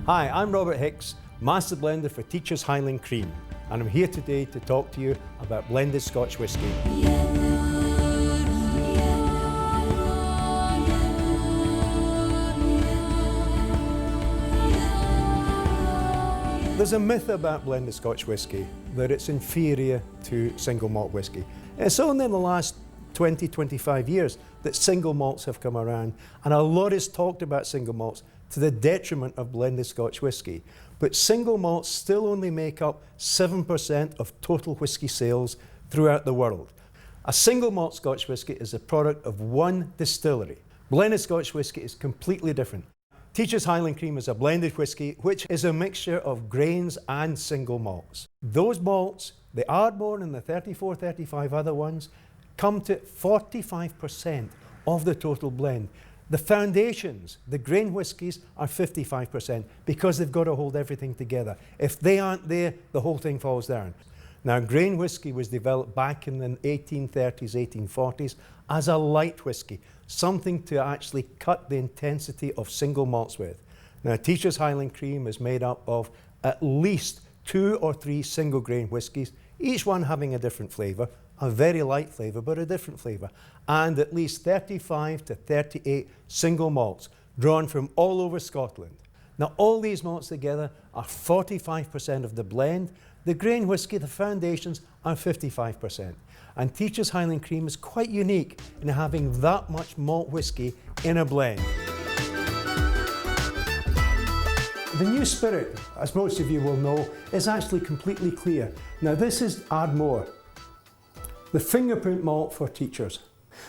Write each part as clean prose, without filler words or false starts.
Hi, I'm Robert Hicks, Master Blender for Teachers Highland Cream, and I'm here today to talk to you about blended Scotch whisky. There's a myth about blended Scotch whisky, that it's inferior to single malt whisky. It's only in the last 20-25 years that single malts have come around, and a lot is talked about single malts to the detriment of blended Scotch whisky. But single malts still only make up 7% of total whisky sales throughout the world. A single malt Scotch whisky is a product of one distillery. Blended Scotch whisky is completely different. Teachers Highland Cream is a blended whisky which is a mixture of grains and single malts. Those malts, the Ardmore and the 34, 35 other ones, come to 45% of the total blend. The foundations, the grain whiskies, are 55% because they've got to hold everything together. If they aren't there, the whole thing falls down. Now, grain whisky was developed back in the 1830s, 1840s as a light whisky, something to actually cut the intensity of single malts with. Now, Teachers Highland Cream is made up of at least 2 or 3 single grain whiskies, each one having a different flavour, a very light flavour, but a different flavour, and at least 35 to 38 single malts drawn from all over Scotland. Now, all these malts together are 45% of the blend. The grain whisky, the foundations, are 55%. And Teachers Highland Cream is quite unique in having that much malt whisky in a blend. The new spirit, as most of you will know, is actually completely clear. Now, this is Ardmore, the fingerprint malt for teachers.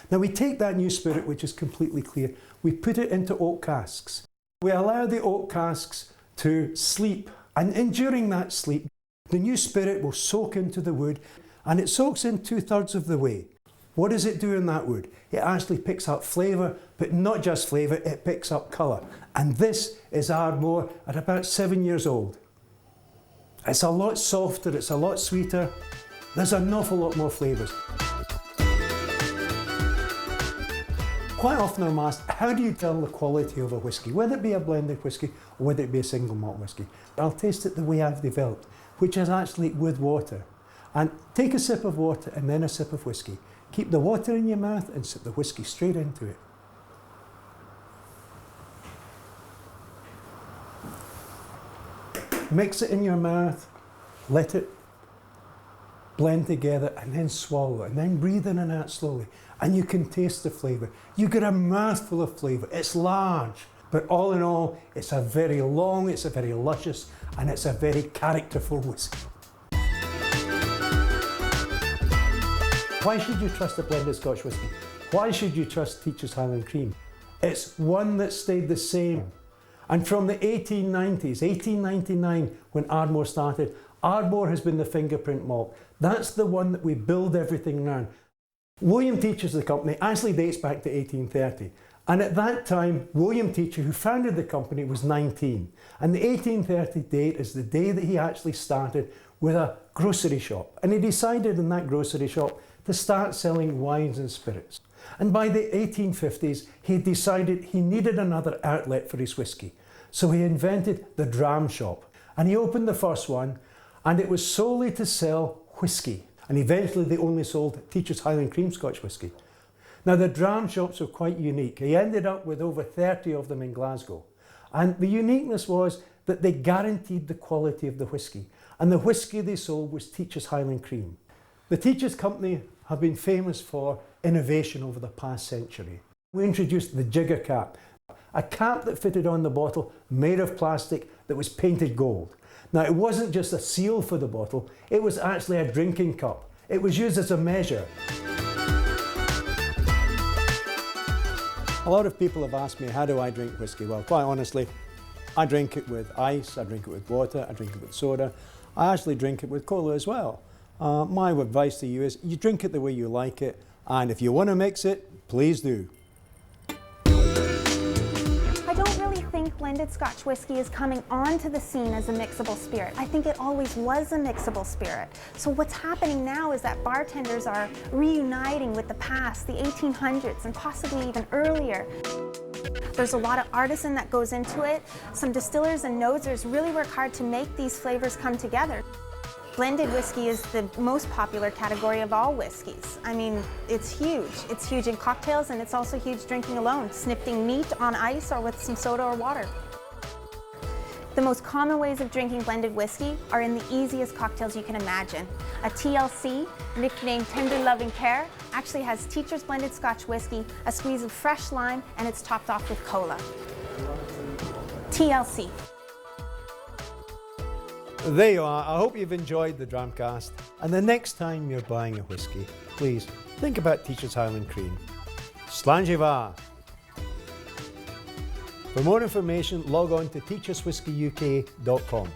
Now, we take that new spirit, which is completely clear, we put it into oak casks. We allow the oak casks to sleep, and during that sleep, the new spirit will soak into the wood, and it soaks in 2/3 of the way. What does it do in that wood? It actually picks up flavour, but not just flavour, it picks up colour. And this is Ardmore at about 7 years old. It's a lot softer, it's a lot sweeter. There's an awful lot more flavours. Quite often I'm asked, how do you tell the quality of a whisky, whether it be a blended whisky or whether it be a single malt whisky? I'll taste it the way I've developed, which is actually with water. And take a sip of water and then a sip of whisky. Keep the water in your mouth and sip the whisky straight into it. Mix it in your mouth, let it blend together, and then swallow, and then breathe in and out slowly. And you can taste the flavour. You get a mouthful of flavour. It's large, but all in all, it's a very long, it's a very luscious, and it's a very characterful whisky. Why should you trust a blended Scotch whisky? Why should you trust Teachers Highland Cream? It's one that stayed the same. And from the 1890s, 1899, when Ardmore started, Ardmore has been the fingerprint malt. That's the one that we build everything around. William Teacher, the company, actually dates back to 1830. And at that time, William Teacher, who founded the company, was 19. And the 1830 date is the day that he actually started with a grocery shop. And he decided in that grocery shop to start selling wines and spirits. And by the 1850s, he decided he needed another outlet for his whisky. So he invented the dram shop. And he opened the first one, and it was solely to sell whisky. And eventually they only sold Teachers Highland Cream Scotch whisky. Now, the dram shops were quite unique. He ended up with over 30 of them in Glasgow. And the uniqueness was that they guaranteed the quality of the whisky. And the whisky they sold was Teachers Highland Cream. The Teachers Company have been famous for innovation over the past century. We introduced the jigger cap, a cap that fitted on the bottle made of plastic that was painted gold. Now, it wasn't just a seal for the bottle, it was actually a drinking cup. It was used as a measure. A lot of people have asked me, how do I drink whisky? Well, quite honestly, I drink it with ice, I drink it with water, I drink it with soda. I actually drink it with cola as well. My advice to you is, you drink it the way you like it, and if you want to mix it, please do. I don't really think blended Scotch whisky is coming onto the scene as a mixable spirit. I think it always was a mixable spirit. So what's happening now is that bartenders are reuniting with the past, the 1800s, and possibly even earlier. There's a lot of artisan that goes into it. Some distillers and nosers really work hard to make these flavors come together. Blended whiskey is the most popular category of all whiskeys. I mean, it's huge. It's huge in cocktails, and it's also huge drinking alone, sniffing neat on ice or with some soda or water. The most common ways of drinking blended whiskey are in the easiest cocktails you can imagine. A TLC, nicknamed Tender Loving Care, actually has Teacher's Blended Scotch Whiskey, a squeeze of fresh lime, and it's topped off with cola. TLC. There you are. I hope you've enjoyed the Dramcast. And the next time you're buying a whiskey, please think about Teacher's Highland Cream. Slàinte mhath. For more information, log on to teacherswhiskeyuk.com.